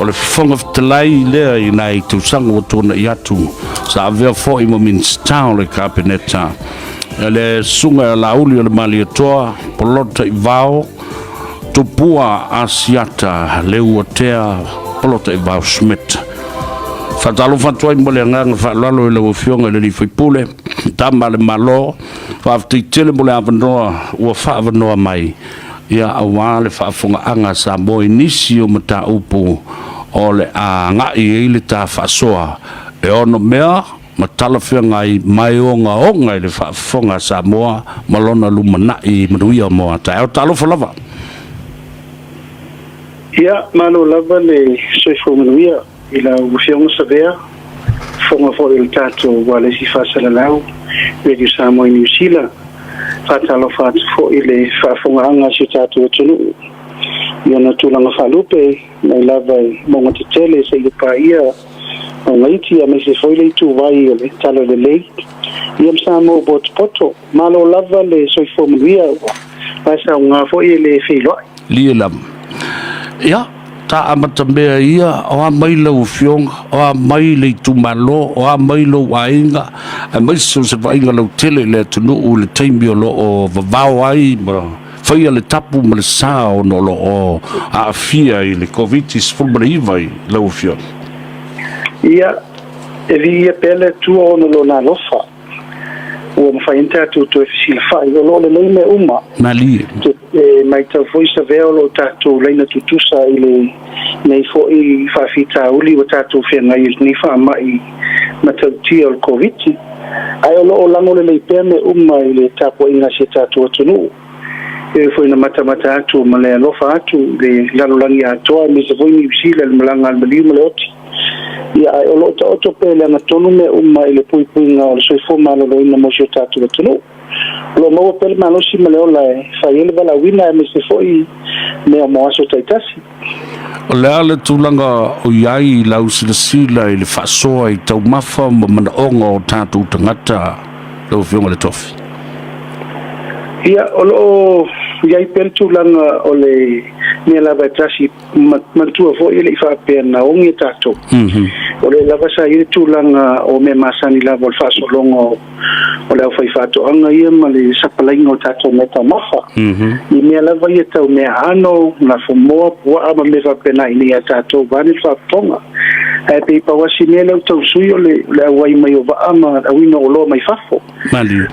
o le fonga fitalai lea I nai tūsanga o tōna I atu sa avea fo I mo minsta o le kapeneta le sunga la uli o le mali atoa polota I vao tupua asiata le uatea polota I vao Smith fatalo fatoi mo le nganga fa lalo le ofionga le fipule tama le malo fa titele mo le avanoa ua fa avanoa mai ia awale fa fonga anga sa mo inisio mata upu o le a ngai le ta fa soa e ono mea matala ngai mai onga le fa fonga sa moa malona lumana I manuia mo ta o talo fa lava ia malo lava le soifo manuia ila ufiong savea fonga fo il tato wale si fa salalau radio samo New Zealand fatalo fat fo ile fa fonga anga si tato tunu yona tulanga falupe na lava monga tele se pa ia o ngaiti a mese foi le tu vai le talo le lei iam samo bot poto malo lava le soifo manuia pasa nga fo ile filo lielam ia ta amatambea ia o mai lo fiong o mai le tumalo o mai lo wainga a mai so se wainga lo tele le tunu o le taimio lo o vavao ai ma fai le tapu ma le sao no lo o a fia I le covitis fulbrivai lo fiong ia e via pele tu o no lo na lofa o mfainta tu fil fai lo le me uma mali mai ta foi sa velo tatu leina tutusa ile nei fo I fa fita uli o tatu fe ngai ni fa mai matauti o covid ai lo lango le peme ile tapo ina se tatu tunu e foi na mata atu male lo fa atu le lalo langi atoa mi se foi ni bisila le malanga al mali moloti ia ai lo to pele na tonu me ile pui nga o so fo malo lo ina mo se tatu tunu lo mo pel malo si maleo la fa ele bala wina me se foi me mo aso taitasi o le ale tūlanga o iai lau sila I le whasoa I tau mafa ma manaonga o tātou tangata lau whionga le tofi. Ia o iai pel tūlanga o le mea lava tasi mantua fo I le whapea na ongi tātou. O le lava sa I le tūlanga o me masani lava o le whasolonga o le au whaifato anga ia ma le sapalainga o tātou meta mafa. I mea lava ia tau mea ano na fumoa pua ama me whapena I ni a tātou vani whaponga. E pe pawasi mea lau tau sui o le awai mai o vaama awina o loa mai whafo.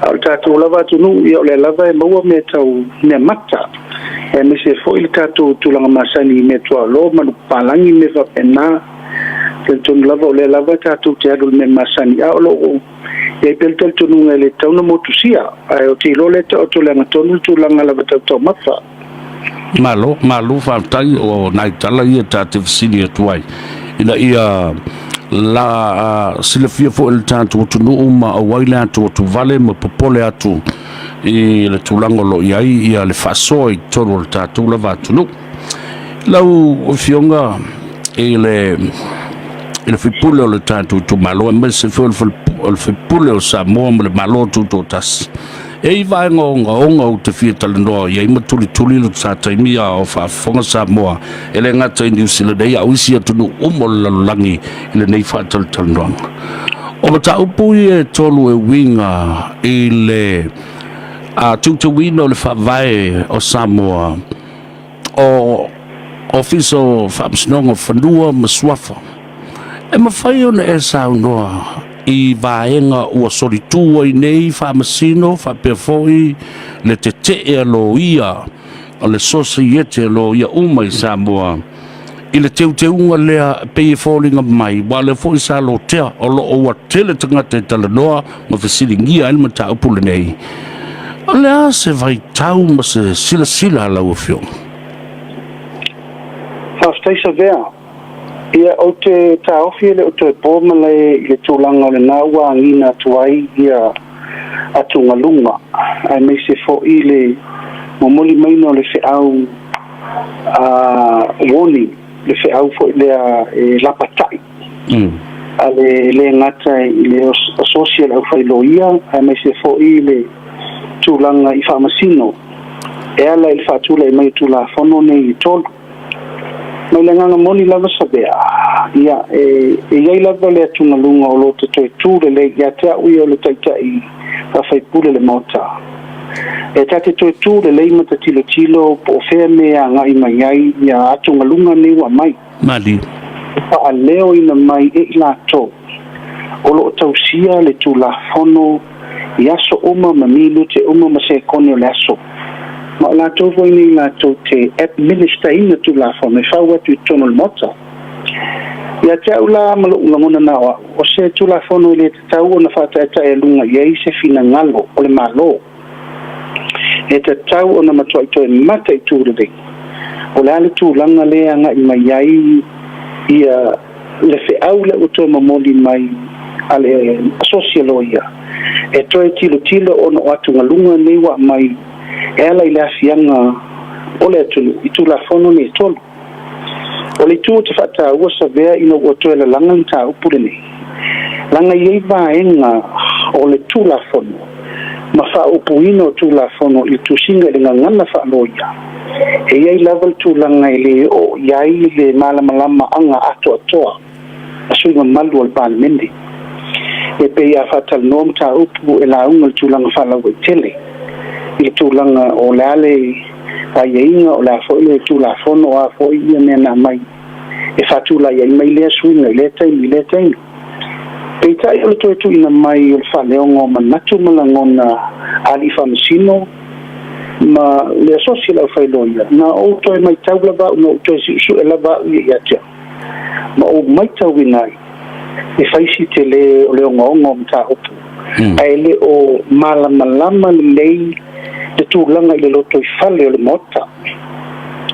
Au tātou lava tunu ia o le lava e maua me tau mea mata. E me se fo I le tātou tūlanga masani me tua lo manu palangi me whapena. Le tonu lava o le lava tātou te adu me masani a o lo o. E pel tel tonu ngai le tauna motusia. Ai o te lo le ta o tūlanga tonu tūlanga lava tau mafa. Malo whaftai o nai tala ia tāte visini atuai. Ina ia la silafia fo el tātou tunu uma a waile atu tu vale ma popole atu I le tūlanga lo iai ia le whasoa I toro le tātou lava tunu. Lau o fionga I le whipule o le tātou tu malo e mai se fio o le whipule o Samoa ma le malo tu tō tas. E I vaenga onga o te fia talanoa ia ima tuli lo sa taimia o whaafonga Samoa e le ngata I New Zealand ia auisi atunu umo lalulangi I le nei talanoa. O mata upu e tolu e winga I le tutawina o le whaavae o Samoa o ofiso whaamsinonga whanua maswafa. E mawhai ona e saunoa I vaenga ua solitua I nei whaamasino whapewhoi le te alo ia o le sosiete alo ia uma I Samoa I le teunga lea pei fōlinga mai wa le fōi sa lo tea o lo o tele tangata I talanoa ma whasiringia ilma ta upule nei o lea se vai tau ma se sila lau whio Whaftai sa vea ia o te taofi le o te pōmale I le tūlanga o le nāua ngina tuai ia atungalunga ai mei se fo I le momoli maino le whiau warning le whiau fo le lapatai a le ngata I le social au whailoia ai mei se fo I le tūlanga I whamasino e ala il whatula I mai tūla whono nei I tolu mai le nganga moni lava sabea ia ia lava le tunga lunga o lo te tu le ia te ui o le taitai fa fai pule le mota e tate tu le leima te tilo po fea mea ngai mai ai ia atunga lunga ni wa mai mali pa leo ina mai e ila to o lo tausia le tula fono ia so uma mamilu te uma mase kone o le aso ma la to voini la to te administer ina tula fono fa watu tono le mota ia te ula malo ngona na o se tula fono le te tau na fa ta e lunga ia se fina ngalo o le malo e te tau ona matua i toi mata i tūre dei. O le ale tūlanga lea nga i mai ai ia le whiau le uto mamoli mai ale asosialo ia. E toi tilo ona o atu ngalunga nei wa mai e ala i le afianga o le atulu i tūla fono ni tolu. O le tū te whata ua sa vea ina ua toi le langa i tā upure nei. Langa iei vaenga o le tūla fono. Ma fa upuino tula fono i tusinga le ngana fa loia e ai level tulanga ile o yai le malama anga ato asu malu al parliament e pe ya fatal nom ta upu e la unga tulanga fa la tele i tulanga o lale ainga o la fo ile tula fono a fo i na mai e fatula ya mai le swinga le tai Peita i ole tu ina mai o fa leongo manatu malangona ali famsino ma le social of failoia na o to mai taula ba no to su ela ba ia tia ma o mai tawinai e faisi te le o leongo mta opu ai le o malama lei de tu langa ile lo to fale o le mota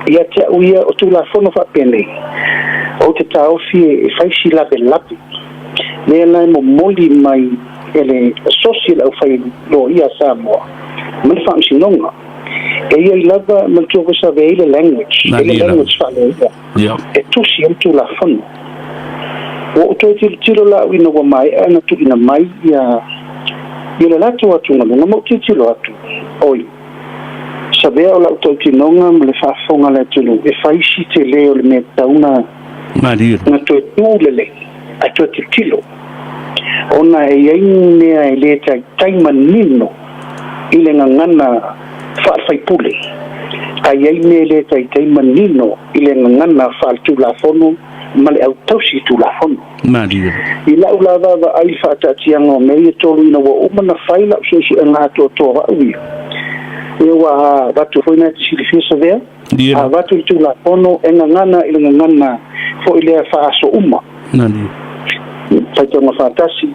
ia tia uia o tu la fono fa pene o te taofi e faisi la belapi le lai mo moli mai ele social au fai lo ia Samoa mal fam sinonga e ia lava mal tio sa veile language fa le ia e tu si tu la fono o to tiro la wino wa mai ana tu ina mai ia le la tu atu na mo tiro atu oi sabe o la to tinonga me fa fonga la tu e fai si te le o le metauna madir na to le a to tilo ona e ainea e le taimanino i le ngangana whaafai pule. A iaine le taimanino i le ngangana whaatulafono ma le au tausi tulafono. Maria. I lau la vava ai whaatatianga o mei e tolu ina wa umana whaila ususu e ngā toa uia. E wa watu whoina te silifisa vea. A watu i tulafono e ngangana i le ngangana fo i lea whaaso uma. Maria. Whaitonga whaatasi,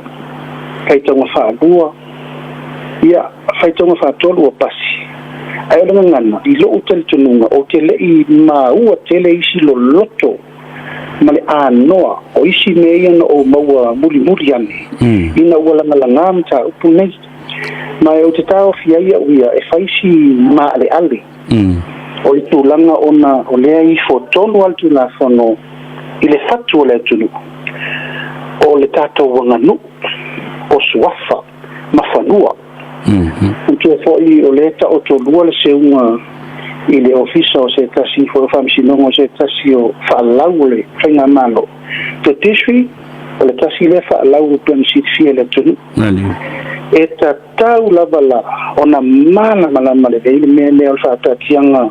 whaitonga whaalua, ia whaitonga whaatolu o pasi. Ai o ngana, i lo utele tununga, o te lei maua tele isi lo loto, ma le anoa, o isi meiana o maua muri ane. Ina ua langa mta upu nei. Ma o te tau fiaia uia, e whaisi ma ale. O i tūlanga ona o lea i fotonu al tulafono, i le fatu o lea tunu. O le tātou wanganu, o suafa, mawhanua. Untua fōi o leta o tō lua le seunga i le ofisa o se tasi, fōi whamisinonga o se tasi o whaalau le whainga malo. Tō tiswi, o le tasi le whaalau o tuan sitfia le tunu. E ta tau lavala o na malama le veile mele o whaatatianga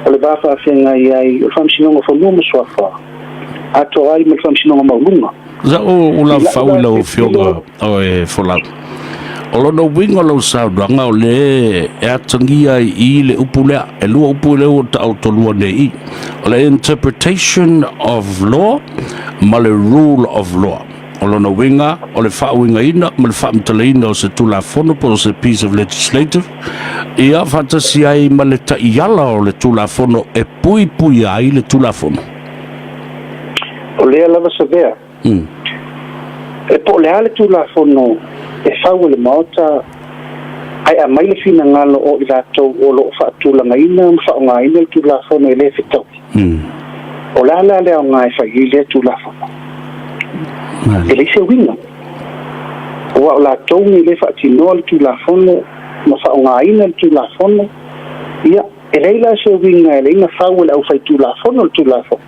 o le wafa whenga iai o whamisinonga whanua masuafa. Ato ai me whamisinonga maulunga. Za o la faula o fionga o e fola. O lo no wingo lo saudanga o le e atangia I le upulea e lua upulea o ta autolua nei. O le interpretation of law ma le rule of law. O lo no winga o le whauinga ina ma le whaamtaleina o se tula fono po se piece of legislative. Ia fantasi ai ma le taiala o le tula fono e pui ai le tula fono. O lea lava savea. E po le ale tu la fono e fau le maota ai a mai le fina ngalo o ila tau o lo whaatula ngaina mwha ina tu la fono e le fitau. O le ale o ngai whai le tu la fono. E le se winga. O la tau ni le whaatinoa le tu la fono mwha ina le tu la fono ia e leila se winga e le inga fau le au whai tu la fono le tu la fono.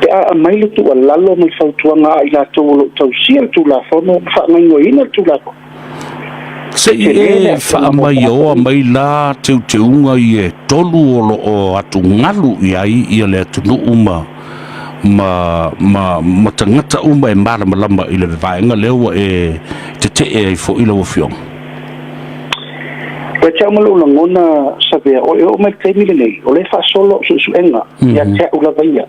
pe a mai le tu lalo mai fautuanga i la tau sia tu la fono fa ngai ngoina tu la se e fa mai o mai la teunga i e tolu o atu ngalu i ai i le tunu ma tangata uma e mara malama i le vaenga lewa e te e fo i lo fiong pe cha malo la ngona sabe o mai te mi le o le fa solo su enga ya te ula vaia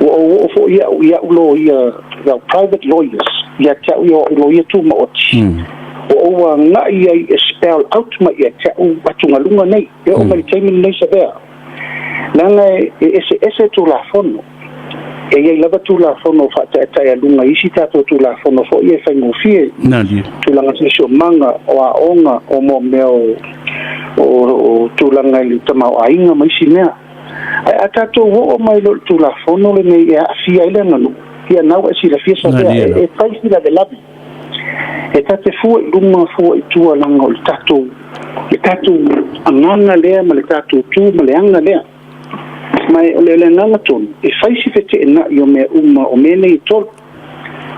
o fo ia ulo ia the private lawyers ya te o lawyer tu ma oti o nga ia spell out ma ia te o batunga lunga nei o mai te mi nei sabe langa ese tu la fono e ia lava tu la fono fa te lunga isi tato tu la fono fo ia fa ngofie nadi tu langa se manga o onga o mo meo o tu langa li tama o ainga mai sinea a tato o mai lo tu la fono le me ia fia ile nganu ia nau e si la fia sa e fai si la de labi e tate fu lunga fu tu langa o tato anganga lea ma le tato tu ma le anga lea mai ole nganga ton e fai si fete na yo me o mene i tol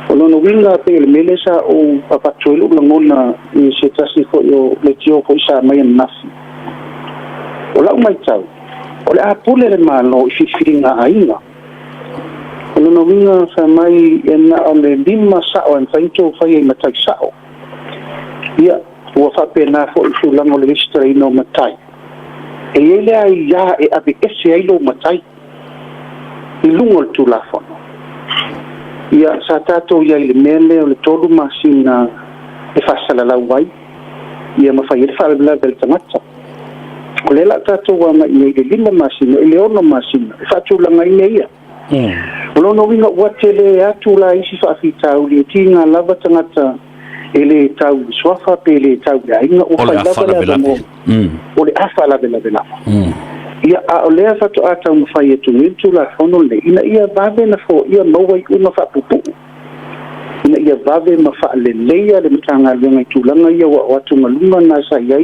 o no winga pe le mele sa o papatuelo la ngona i se tasi fo yo le tio fo sa mai nasi o la mai tau o le apule le malo i fifiringa ainga o no winga sa mai na o le lima sa o en faito fai e matai sa o ia o fa pe na fo i lango le vistra ino matai e ele ai ya e abe ese ai lo matai i lungo tu la fono ia sa tato ia le mele o le tolu masina e fasala la wai ia ma fa il fa la del tamata o le la tato wa ma i le lima masina i le ono masina e fa tu la ngai ia o lo no winga wa tele atu la isi fa fita u le tinga lava tangata ele tau swafa pele tau ainga o fa la mo o le afa la bela ia a ole fa to ata mo fa yetu mitu la fono le ina ia bave na fo ia mo wai una fa pupu ina ia bave ma fa le leia le mtanga le ngai tulanga ia wa tu malunga na sa ia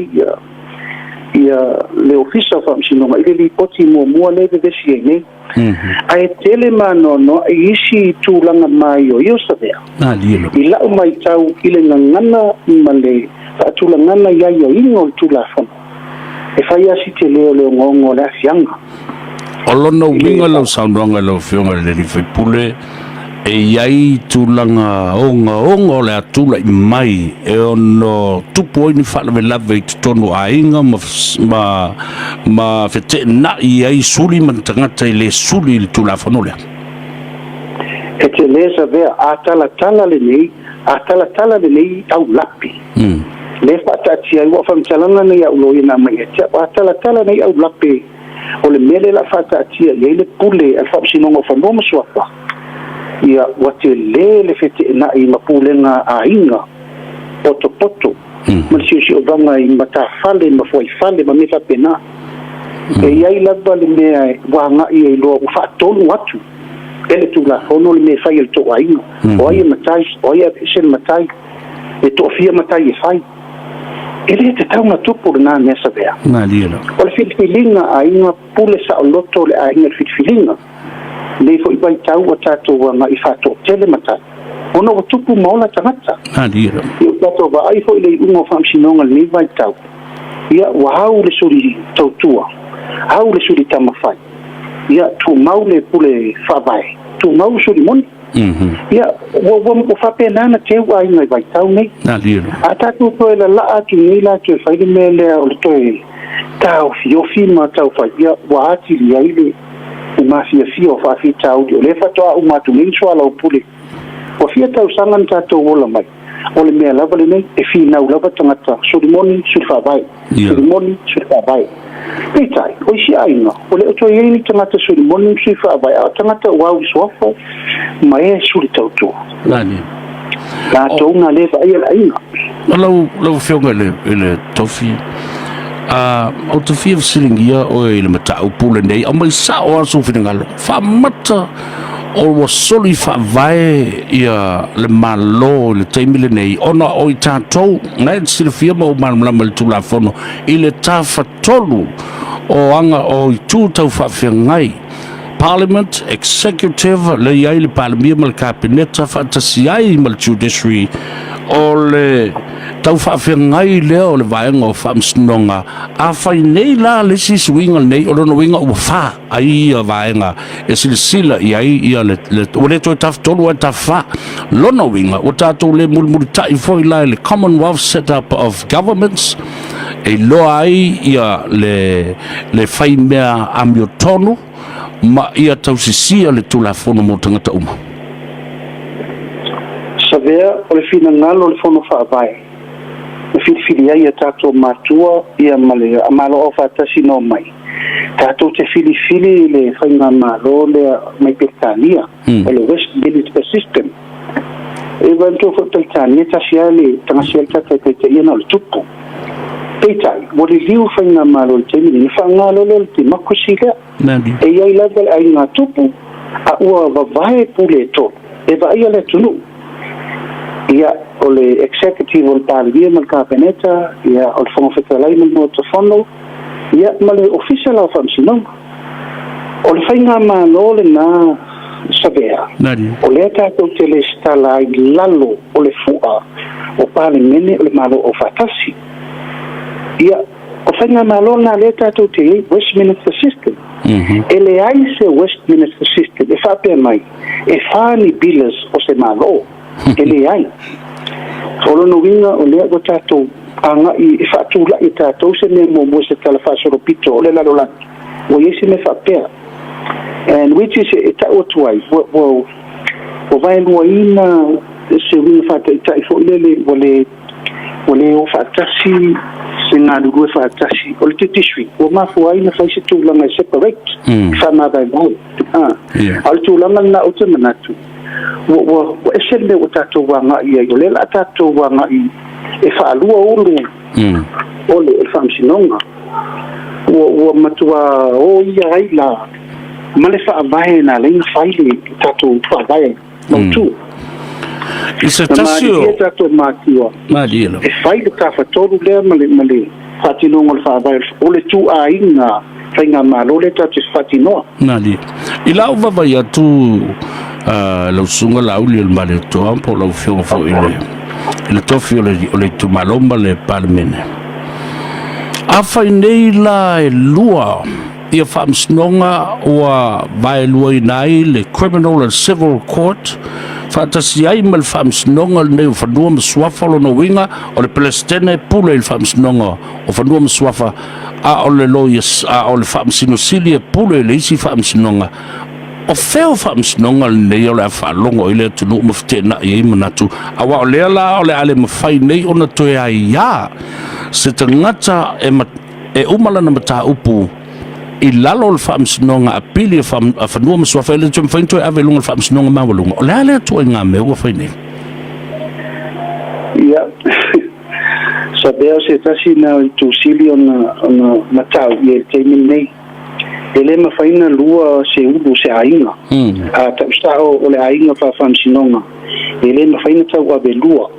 le ofisa fa msino ma ile li poti mo le de siene ai tele mano no isi tulanga mai o io sabea ila mai tau ile ngana male fa tulanga ia io ingo tula fono e fai asi te leo ngongo le afianga o lona winga lau saunronga lau fionga le rifai pule e iai tūlanga onga le atula i mai e ono tupu oini whalawe lawe i tonu a inga ma fete na i ai suli man tangata i le suli i tula whanolea e te lesa vea a tala le nei au lapi le fatatia i wa famtalanga nei au loina mai te tala nei au lape o le mele la fatatia i le pule al fapsinongo fanoma swapa ia wate le fete na i mapulenga a inga poto malisi o banga i mata fale ma foi fale ma meta pena e ia lava le mea wanga i lo u fatonu atu ele tu la fono le me fai el to ainga o ia matai o ia sen matai e to fia matai e fai ele te tau na tupu na nesa vea na lira o le fitfilinga a inga pule sa o loto le a inga fitfilinga le fo ibai tau o tato wanga i fato tele matai ono o tupu maola tangata na lira i tato wa ai fo ile ungo famsinonga le vai tau ia wa hau le suri tautua hau le suri tamafai ia tu mau le pule fabai tu mau suri moni ia o fa pena na te wa inga vai tau nei na lira ata tu ko la atu ni la tu fai mele o to tau fi ma tau fa ia wa ati li ile ma fi o fa fi tau le fa to u ma tu min so ala o pule o fi tau sangan ta to wola mai o le me la vale nei e fi na u la tangata so di moni su fa vai Pitai, o si aina, o le oto ieni tangata suri moni si whaavai, a tangata wau swafo, ma e suri tautua. Lani. La tounga le vai ala aina. Lau whionga le tofi, o tofi of silingia o e le mata upule nei, a mai sa o aso whingalo, whamata o wa soli whaavai ia le malo, le teimile nei, ona o i tātou, nai silifia ma o manamlama le tula whono, i le tā whatolu, o anga o i tūtau whawhia ngai, parliament executive le iai le palemia ma le kabineta faatasi ai ma le judiciary o le tau faafeagai lea o le vaega o faamasinoga afai nei la le sisuiga lenei o lona uiga ua fā ai ia vaega e silasila i ai ia ua le toe tafitolu ae tafā lona uiga ua tatou le mulimulitaʻi foi la le commonwealth setup of governments e loa ai ia le fai mea amiotonu ma ia tausisia le tulafono mo tagata uma savea o le finagalo o le fono faavae na filifili ai ia tatou matua ia ma le amalo o faatasi no mai tatou te filifili le faiga malo lea mai peletania o le west village system e vanto fo peletania tasi ai le tagasia le tataitaʻia na o le tupu peitai o le liu faiga malo le taimi ni faagalo le te makusi lea e iai lava le aiga tupu a ua vavae pule tolu e vaia le tunuu ia o le executive o le palemia ma le kabineta ia o le fogafetalai ma le motofono ia ma le official o faamasinoga o le faiga malo lenā savea o lea tatou te le stala ai lalo o le fuʻa o palemene o le malo o faatasi ia o faiga malo na lea tatou te iai Westminster system e le ai se Westminster system e faapea mai e fani bilas o se malo e le ai o lona uiga o lea ua tatou agaʻi e faatulaʻi tatou se mea muamua se tala faasolopito o le lalolagi ua iai se mea faapea and which is e taʻu atu ai ua vaeluaina se uiga faataʻitaʻi foʻi ua le o faatasi se galulue faatasi o le titisui ua mafua na fai se tulaga e separate faamavaevae a le tulaga lana o te manatu ua ese le ua tatou agaʻi ai o le la tatou agaʻi e faalua ulu o le faamasinoga ua matua o ia ai la ma le faavae na leiga fai le tatou faavae mautu i se tasio e tatou matua e fai le tafatolu lea ma le faatinoga o le faavae o le tuāiga faiga malo le tatou faatinoa nali i lau vavai atu lausuga lauli o le maletoa po lau fioga foʻi le tofi o le tumaloma le palemene afai nei la e lua ia faamasinoga ua vaeluaina ai le criminal and civil court faatasi ai ma le faamasinoga lenei o fanua ma suafa o lona uiga o le pelestene pule i le faamasinoga o fanua ma suafa a o le lawyers a o le faamasinosili e pule i le isi faamasinoga o feo faamasinoga lenei o le afaalogo i le atunuu ma fetenaʻi ai manatu aua o lea la o le a le mafai nei ona toe ai iā se tagata e uma lana mataupu i lalo o le faamasinoga apili a fanua ma suafa ele toe mafaina toe ave luga le faamasinoga maualuga o le a le atua i gamea ua fai nei ia sabea se tasi na tusili ona matau ia le taimi nei e le mafaina lua se ulu se aiga a taʻusao o le aiga faamasinoga e le mafaina tau ave lua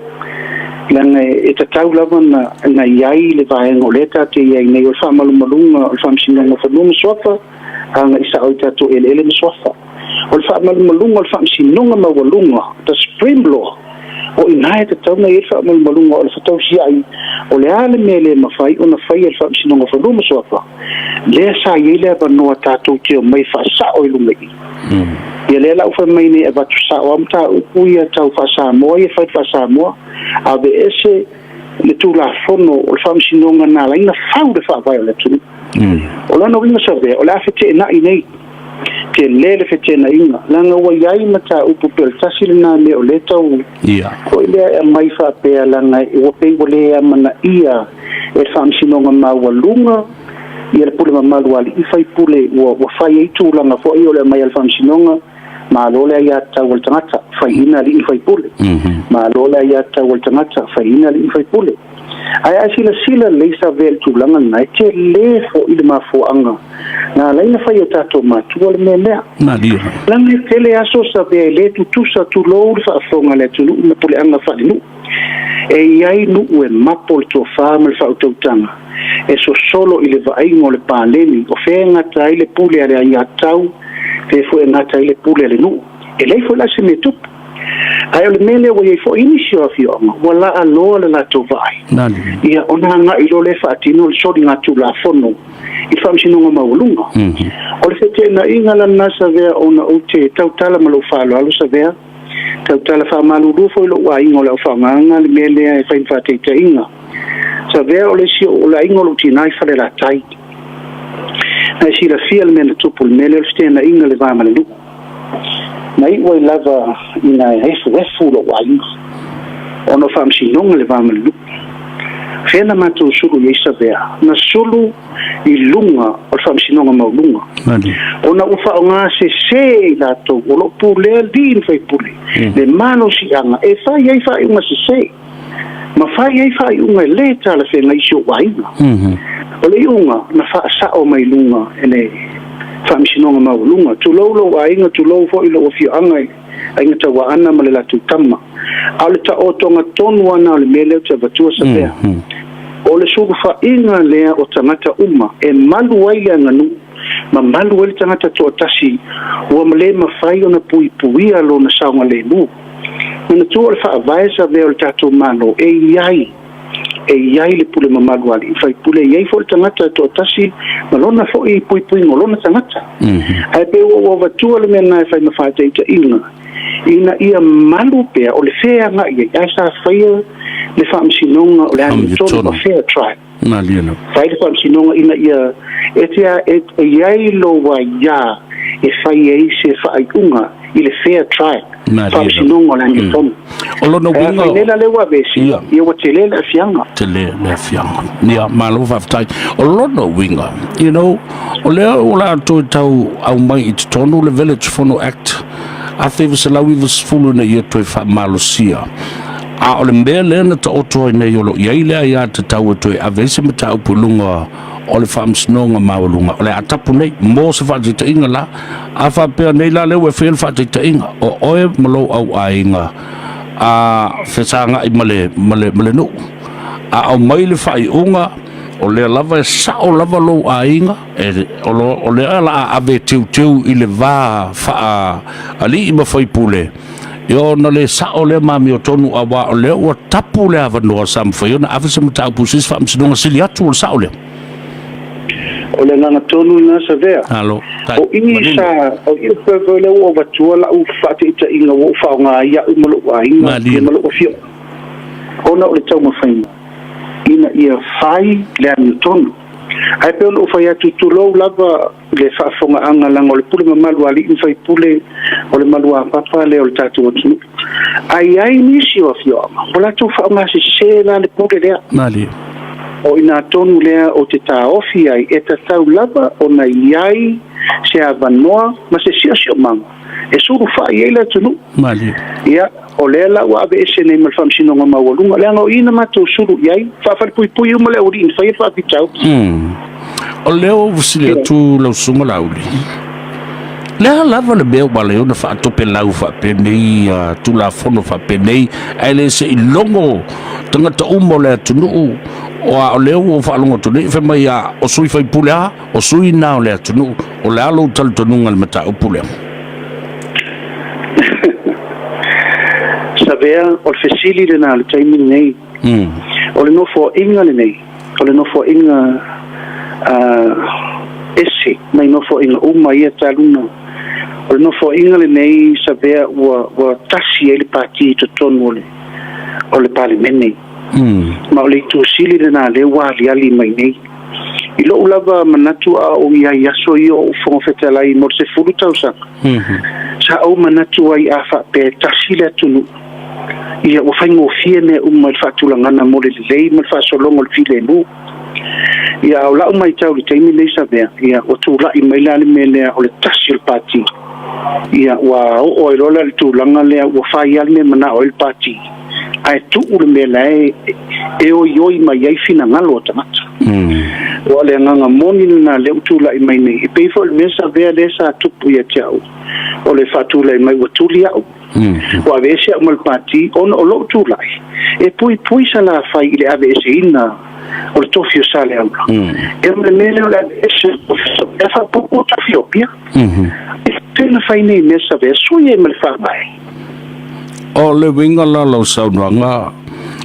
lana e tatau lava na iai le vaega o le tate iai nei o le faamalumaluga o le faamasinoga fanua ma suafa aga i saʻo i tatou eleele ma suafa o le faamalumaluga o le faamasinoga maualuga the supreme law o ina e tatauga i le faamalumaluga o le fatausiaʻi o le a le mea le mafai ona faia le faamasinoga fanua ma suafa lea sa iai le avanoa tatou te o mai faasaʻo i lugai ia lea laʻu fai mai nei e vatusaʻo ama taupu ia tau faasamoa ia fai faasamoa ave ese le tulafono o le faamasinoga na laina fau le faavae o le atunu o lana uiga savea o le a fetenaʻi nei ke lē le fetenaʻiga laga ua iai ma taupu pe o le tasi lenā lea o le tau o i lea e mai faapea laga ua pei ua lē amanaʻia e le faamasinoga maualuga ia le pule mamalu aliʻi fai pule ua fai ai tulaga foʻi o le mai a le faamasinoga malo le ia tau o le tagata faiina aliʻi fai pule malo le ia tau o le tagata faiina aliʻi fai pule ae a silasila lei savea le tulaga lenā e te lē foʻi le mafuaaga na laina fai o tatou matua le mea lea laga tele aso savea i lē tutusa tulou le faafoga le atunuu ma puleaga faalinuu e iai nuu e mapo le tuafā ma le faautautaga e so solo i le vainga o le paleni o whenga tai le pule ale ai atau te fu e ngata i le pule ale nu e lei fu la se me tupu ai o le mele o iei fo inisio a fionga wala aloa le la to vai ia ona nga i lo le whaatino le sori ngā tu la fono i whamsinonga maulunga o le fete na inga la nasa vea ona o te tautala malo whalo alu sa vea tautala whamalu rufo i lo wa inga o le whamanga le mele e whainwhate te inga sa vea o le si o la inga o lo tinai whale la tai na si la fia le mele tupu le mele o le fete na inga le vamale luku na iwa i lava ina efu lo wa inga ono whamsinonga le vamale luku Fena matu sulu yesa vea na sulu i lunga o whamsinonga maulunga ona ufa o ngā se la to o lo pule din fai pule le mano si anga e fai ei fai unga se ma fai ei fai unga le tala whenga isio wa inga o le unga na wha sa o mai lunga ene whamsinonga maulunga tu lo wa inga tu lo fo ilo o fio anga ai ngata wa ana ma le latu tama ale ta o tonga tonu ana le mele te vatua sa vea o le sugu fa inga lea o tangata uma e malu ai nganu ma malu ai tangata to tasi o male ma fai ona pui pui alo na saunga le nu na tu o fa vaisa vea o tatu mano e iai le pule ma malu ali fai pule iai fo tangata to tasi malona fo i pui pui ngolona tangata ai pe o vatua le mena fai ma fa te inga ina ia malu pe o le fea nga ia sa faia le whamsinonga o le ani tono fair tribe fai le whamsinonga ina ia etia iai lo wa ia e fai ei se fai unga i le fair tribe whamsinonga o le ani tono o lono winga fai lela le wa besi ia wa te lela fianga nia malo whaftai o lono winga you know o lea o la to tau au mai i tono le village phono act a te vasalau I vasfulu na ia toi whamalosia. A o le mea lena ta otoa nei olo iai lea ia te tau toi a vese me tau pulunga o le whamsinonga maulunga. O le atapu nei, mō se whatita inga la, a whapea nei la leo e whil whatita inga. O oe malo au a inga, a whetanga I male no. A au mai le whai unga, o le lava e sao lava lo a inga o le ala ave tiu I le vā wha ali I mawhai pule I ona le sao le mami o tonu a wā o le ua tapu le awa noa samwhai ona awa sa mta apusis wha msinonga sili atu o sao le o le nganga tonu I ngā sa vea Halo o ini sa o I pewe le ua watua la u whate ita inga o wha o ngā ia umalo wa inga umalo o fio ona o le tau mawhainga ina ia fai le ani tonu ai pe o fai atu tulou lava le whaafonga anga langa o le pule mamalu ali in fai pule o le malua papa le o le tatu o tunu ai nisi o fio ama o la tu whaonga se la le pule lea o ina tonu lea o te tā ofi ai e ta tau lava o na iai se avanoa ma se sio manga e suru fai eila tunu ia o le la wa be ese nei mal whamsinonga mawalunga le anga o ina matou suru iai whawhare pui uma le ori in whai whapitau o leo visile tu lau sunga lauli lea lava le beo wale ona whaatope lau whapenei tu la fono whapenei ai le se ilongo tangata umo le atunu o leo o whaalonga tunu I mai o sui whai pulea o sui nao le atunu o le alo tal tonunga le mata o pulea Savea o fesili le na le taimi nei o le nofo inga le nei o le nofo inga ese mai nofo inga uma ia taluna o le nofo inga le nei savea ua tasi e le pati to tonu o le palimene ma o le tuasili le na le wali ali mai nei I lo ulava manatu a o ia yaso I o fonga fetalai mo se fulu tausa sa au manatu ai a fa pe tasi le tunu ia o faingo fiene mai fatulangana mo le lei mo fasolongo le file mu ia o la mai tau le taimi nei sa vea ia o tu la I mai la le mele o le tasi le pati ia wa o rola le tulanga le o fai al me mana o le pati ai tu le mele e o yoi mai ai fina ngalo tamata o le nganga moni na le tu la mai nei e pe fo le mesa vea le sa tupu ia tau o le fatula mai o tulia o avese o mal pati on o lo tu lai e pui sa la fai le avese ina o le tofi o sale au e me mele o le e fa poco tofi o pia tena fai nei mesa ve sui e me le fa mai o le winga la lo saunanga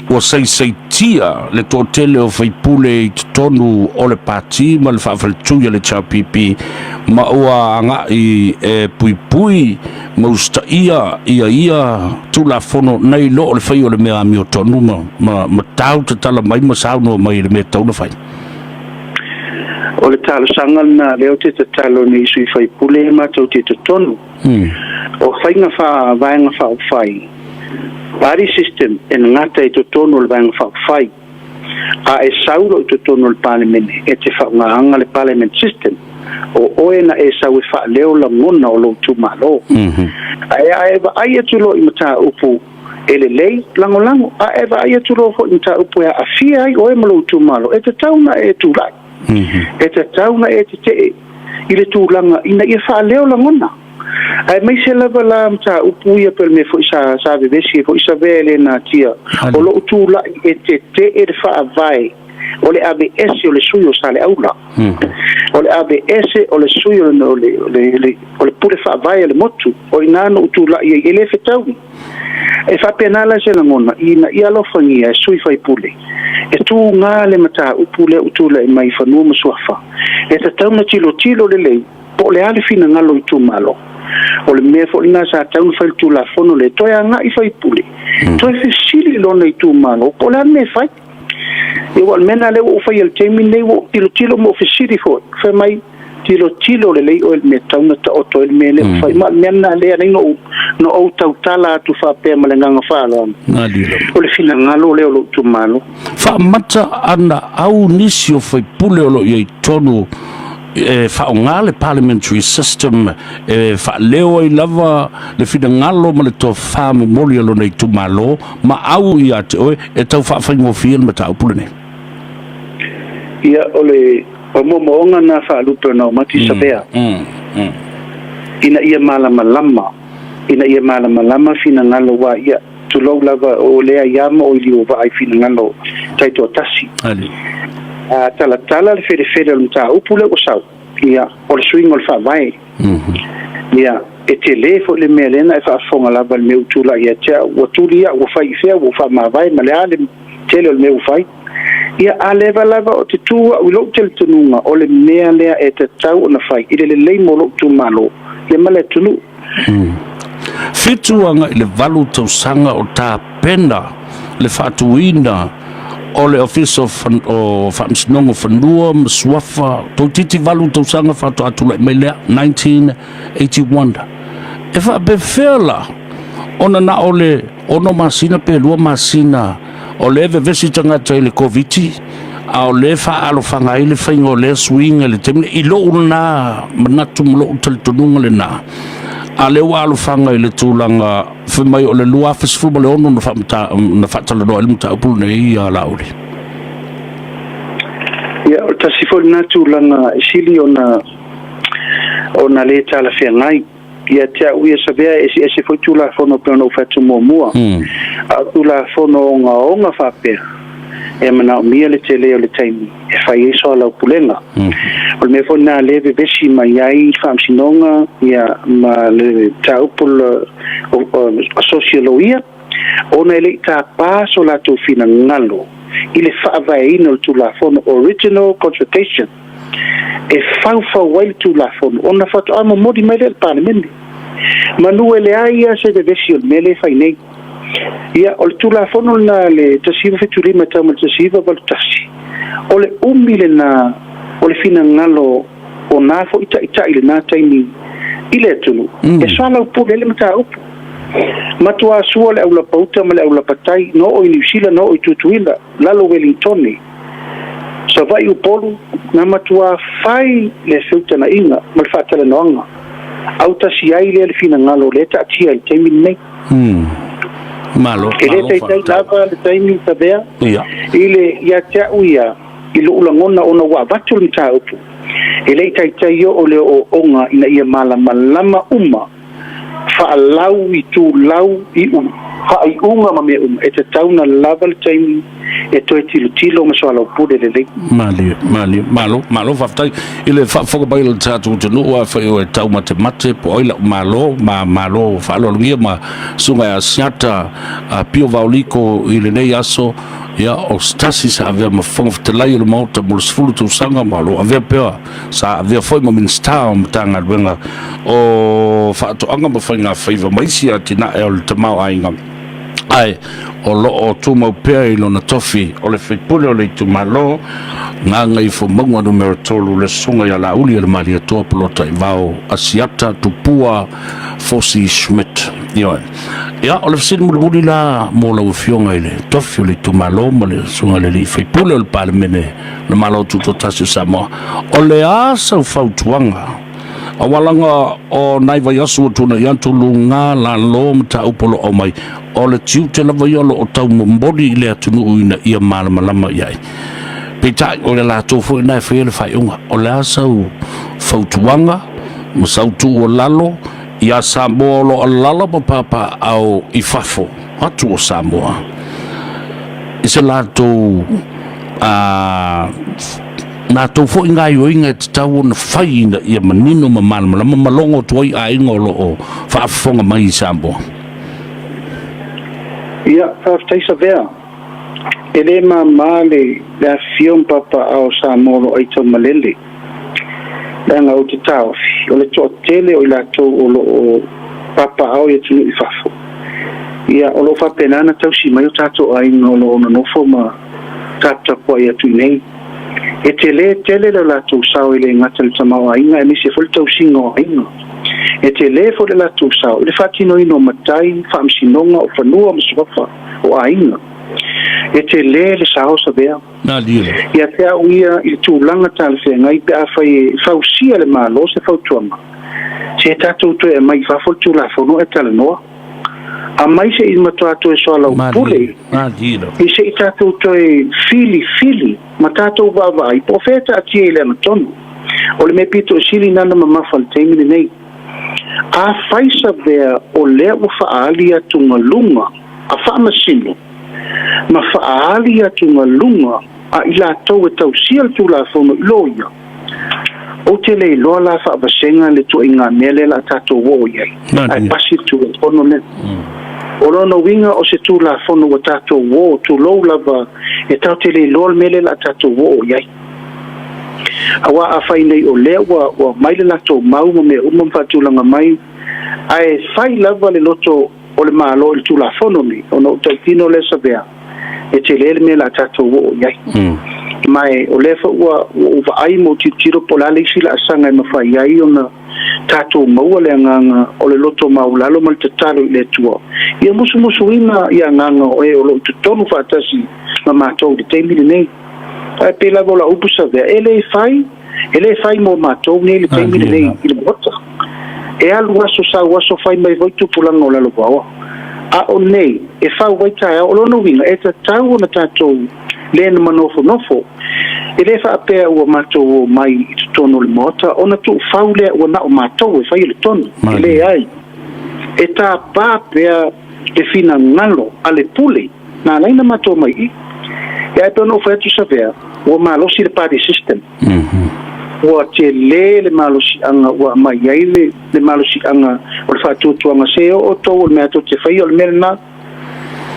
o sei tia le totele o fai pule i tonu o le pati ma le whawhaltuia le chapipi ma ua anga i pui ma usta ia tula fono nei lo o le whai o le mea mi o tonu ma tau te tala mai ma sauno mai le mea tauna whai o le talo sangal na leo te talo ni sui fai pule ma tau te tonu o whainga wha vaenga whai Party system en ngata i totono le vang whai a e sauro i totono le parliament e te whaungaanga le parliament system o oena e sau e wha leo la ngona o lo tumalo a eva ai atulo i mata upu ele lei lango a eva ai atulo i mata upu e a fia ai o e malo tumalo e te tauna e tulai e te tauna e te i le tūlanga ina i wha leo la ngona ai mai se lava la mta upuia per me fo sa vesi fo isa vele na tia o lo tu la e te fa vai o le ABS o le suyo sale aula o le ABS o le suyo o le pure fa vai le motu o inano tu la e le fetau e fa penala se ngona ina ia lo fangia sui fai pule e tu ngale mata upule utula e mai fanu mswafa e ta na tilo le lei po le ale fina ngalo tu malo o le mea fo ina sa tau fai tu la fono le toia nga I fai pule toi fi sili lo nei tu malo po la me fai e wal mena le o fai el temi nei o tilo mo fi sili fo fa mai tilo le lei o el me tau na o to el me le fai ma mena le nei no o tau tala tu fa pe ma le nga fa lo o le fina ngalo le o tu malo fa mata ana au nisio fai pule o lo ye tonu whaonga le parliamentary system whaleo I lava le whina ngalo ma le tō whāmu mori alo nei tu malo ma au I ate oe e tau whawhaingo whian ma tau pule nei ia ole o moonga na whaalupe na o mati sabea ina ia malama lama whina ngalo wa ia tulau lava o lea iama o ili o vai whina ngalo taito tasi tala le fere le mta upule o sau ia o le swing o le whawai ia e te le fo le melena e whaafonga lava le meu tula ia tea ua tulia ua whai fea ua whamawai ma le ale tele o le meu whai ia a lava o te tua u lo tele tununga o le mea lea e te tau o na whai i le lei mo lo tu malo ia ma le tunu Whituanga I le valu tausanga o tā pena le whatuina o le office of whamsinongo whanua mswafa tau titi valu tausanga whatu atula mai lea 1981 e wha befela ona na ole ono masina pe lua masina o le eve vesi tangata I le COVID a o le wha alo whanga I le whainga o le swinga le temine I lo una manatu mlo utalitonunga le na a le wa alu whanga I le tūlanga whemai o le lua whisfuma le ono na whatala noa ili muta upulu nei a lauri ia o tasifoli na tūlanga isili ona le tala whengai ia tea uia savea ese foi tūla whono pēna o whatu mua a tūla whono onga whapea e mana o mia le te leo le taimi e whai eso ala upulenga o le mefo na leve vesi mai ai whamsinonga ia ma le taupul o sociologia ona ele ta paso la tu fina ngalo ile whaavaina o tula fono original consultation e whau wai tula fono ona whatu ama modi mai le parliament manu ele aia se de vesi o mele whai nei ia o le tula fono na le tasiva fetulima tau ma tasiva valutasi o le umile na o le fina ngalo o na fo ita ile na taimi ile tulu e sala upu le mata upu matua sua le aula pauta ma le aula patai no o New Zealand no o tutuila lalo Wellington so vai upolu na matua fai le filta na inga ma le fatala noanga au tasi ai le fina ngalo le ta tia I taimi nei malo ele tai lava le taimi tabea ile ia tea uia ilo ulangona ona wa vatul mta upu ele tai yo ole o onga ina ia malama fa lau I tu lau I fa I unga ma me e te tauna lava le taimi e toi tilo ma so ala pude le malo faftai ile fa ba ile tatu tu no fa o tau mate po ile malo fa lo ngia ma sunga siata pio vauliko ile nei aso ya o stasis ave ma fonf te lai le mota mo sfulu tu sanga malo ave pea sa ave foi mo min star tanga wenga o fa to anga mo fa favor mai sia tina el tamau ainga ai o lo o tu mo pe lo na tofi o le fipule o le tu malo nga ngai fo mangwa numero tolu le sunga ya la uli le mali to plota vao asiata tupua fosi schmidt yo ya o le sin mo la mo lo fionga ile tofi le tu malo mo le sunga le fipule o le palmene le malo tu to tasu samo o le asa fautuanga awalanga o nai vai asu tuna yantu lunga la lom ta upolo o mai o le tiu te lava yolo o tau mbodi ile atunu uina ia malama iai pita o le la tofu nai fele fai unga o le asau fautuanga musautu o lalo ia Samoa lo o lala papa au ifafo atu o Samoa ise la to na to fo inga yo inga tau na fai na ia manino malama malongo toi a ingolo o fa fonga mai Samoa ia taisa vea ele male la fion papa au Samoa ai to malele danga o te tau o le to tele o la to o papa au e tu ifafo ia o lo fa penana tau si mai tato ai ngolo no fo ma tata po ia tu nei e tele la tu sao ile ngatel tamau ainga mi se fol tau singo ainga e tele fo la tu sao le fatino ino matai fam sinonga o fanua msofa o ainga e tele le sao sabea na dile ia te uia i tu langa tal fe ngai pe afai fausia le malo se fautuanga se tatu to e mai fa fol tu la fo no e tal no a mai se i matato e so la pule na dile i se tatu to e fili matato baba i profeta atiele na tonu o le me pito sili nana mama fal temi nei a faisa bea o le u faalia tunga lunga a fama sino ma faalia tunga lunga a ila tau e tau sial tu la fono loia o te le loa la fa basenga le tu inga mele la tato wo ye ai pasi tu e ono le o lono winga o se tu la fono o tato wo tu lo lava e tau te le loa mele la tato wo ye awa a fai nei o le wa mai le la to mau me umam fatulanga mai ai fai lava le loto o le malo il tu la fono mi ono taitino le sabea e te le me la tato wo ye mai o le fa wa ai mo tiro polale sila sanga ma fa ai ona tato mau le nganga o le loto mau lalo mal tatalo le tuo ia musu ina ia nganga o e o lo tonu fatasi ma to de te mi nei ai pela vola upusa ve ele fai mo ma to nei le te mi nei il bota e alu waso fai mai voi tu pulanga o lalo wa a o nei e fa wai tai o lo no winga e tau na tato le na nofo ele fa pe o mato mai tono le mota ona tu faule o na o mato e fai le tono ele ai e ta pa pe e fina ngalo ale pule na na mato mai e ai tono fa tu saber o malo si le party system o te le malo si anga o mai le malo si anga o fa tu anga se o to o me to te fai o merna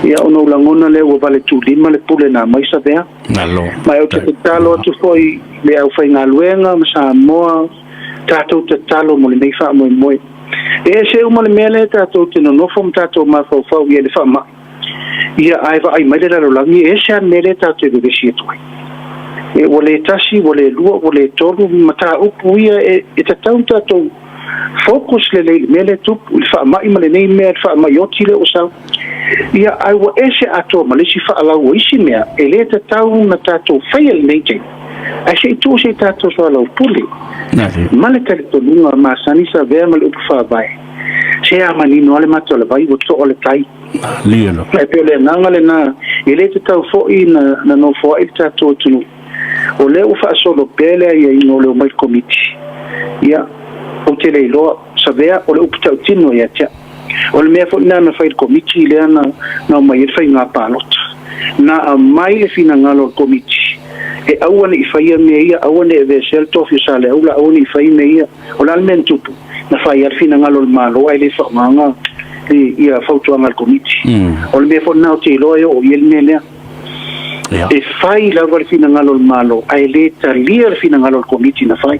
ia ono langona le o vale tu lima le pule na mai sabea nalo mai o te talo tu foi le au fai ngaluenga masa moa tato te talo mo le nei fa mo e se o mo le mele tato te no fom tato ma fa ia le fa ma ia ai va ai mai le lo langi e se mele tato de besito e wole tasi wole lua wole tolu mata upu ia e tatau tato focus le mele tu le fa mai ma le nei me fa mai o tile o sa ia ai wa ese ato malisi fa ala o isi mea ele te tau na tato fail neite ai se tu se tato so ala puli male tele to lunga ma sanisa ve mal upu fa vai se a mani no le mato le vai o to ole tai lielo e pe le ngale na ele te tau fo na no fo il tato tu o le u fa solo pele ia ino le mai committee ia o tele lo sabea o le upu tau tino ia tia o le mea fo ina na fai committee le ana na mai fai nga palot na mai le fina ngalo komiti e awane I faia meia awane e vesel tofi sale aula awane I faia meia ola men tupu na faia fina ngalo malo ai le fa manga ia fautu ngal komiti o le fo na te loyo o yel nele e fai la val fina ngalo malo ai le talia fina ngalo komiti na fai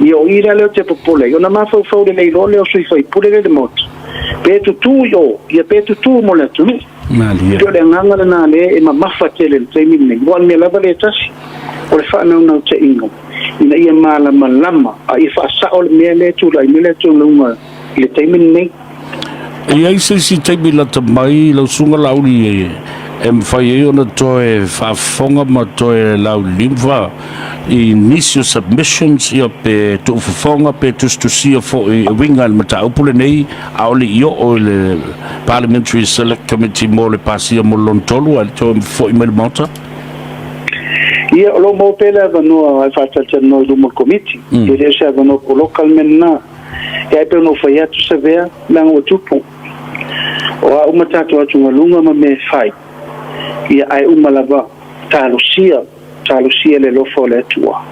io ira le te popole io na ma fau le lo le o sui fai pure le mot petu tu yo ia petu tu mo le tu Malia. Io le nganga na le e mafa tele le temi ne wan me la vale tasi o le fa na te ingo ina ia mala malama a I fa sa o le mele tu la mele tu lunga le temi ne e ai se temi la mai lo sunga lauri e mfai ona toe fa fonga ma toe lau limva initial submissions ia pe tu fonga pe tu sia fo winga al mata upule nei aoli io o le parliamentary select committee mo le pasia mo lontolu al to fo email monta ia lo mo pela no al fa no mo committee e le sa no local menna e pe no fa ya tu se vea la o tupu o uma tatu atu lunga ma me fai ia ai uma lava talusia le lofo le tua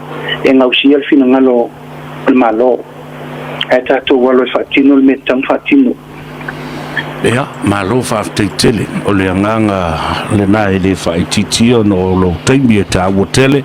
e ngausia le fina ngalo le malo e tatu walo fatino le metam fatino ia malo fa tele o le nganga le na ele fa ititi no lo taimi ta wotele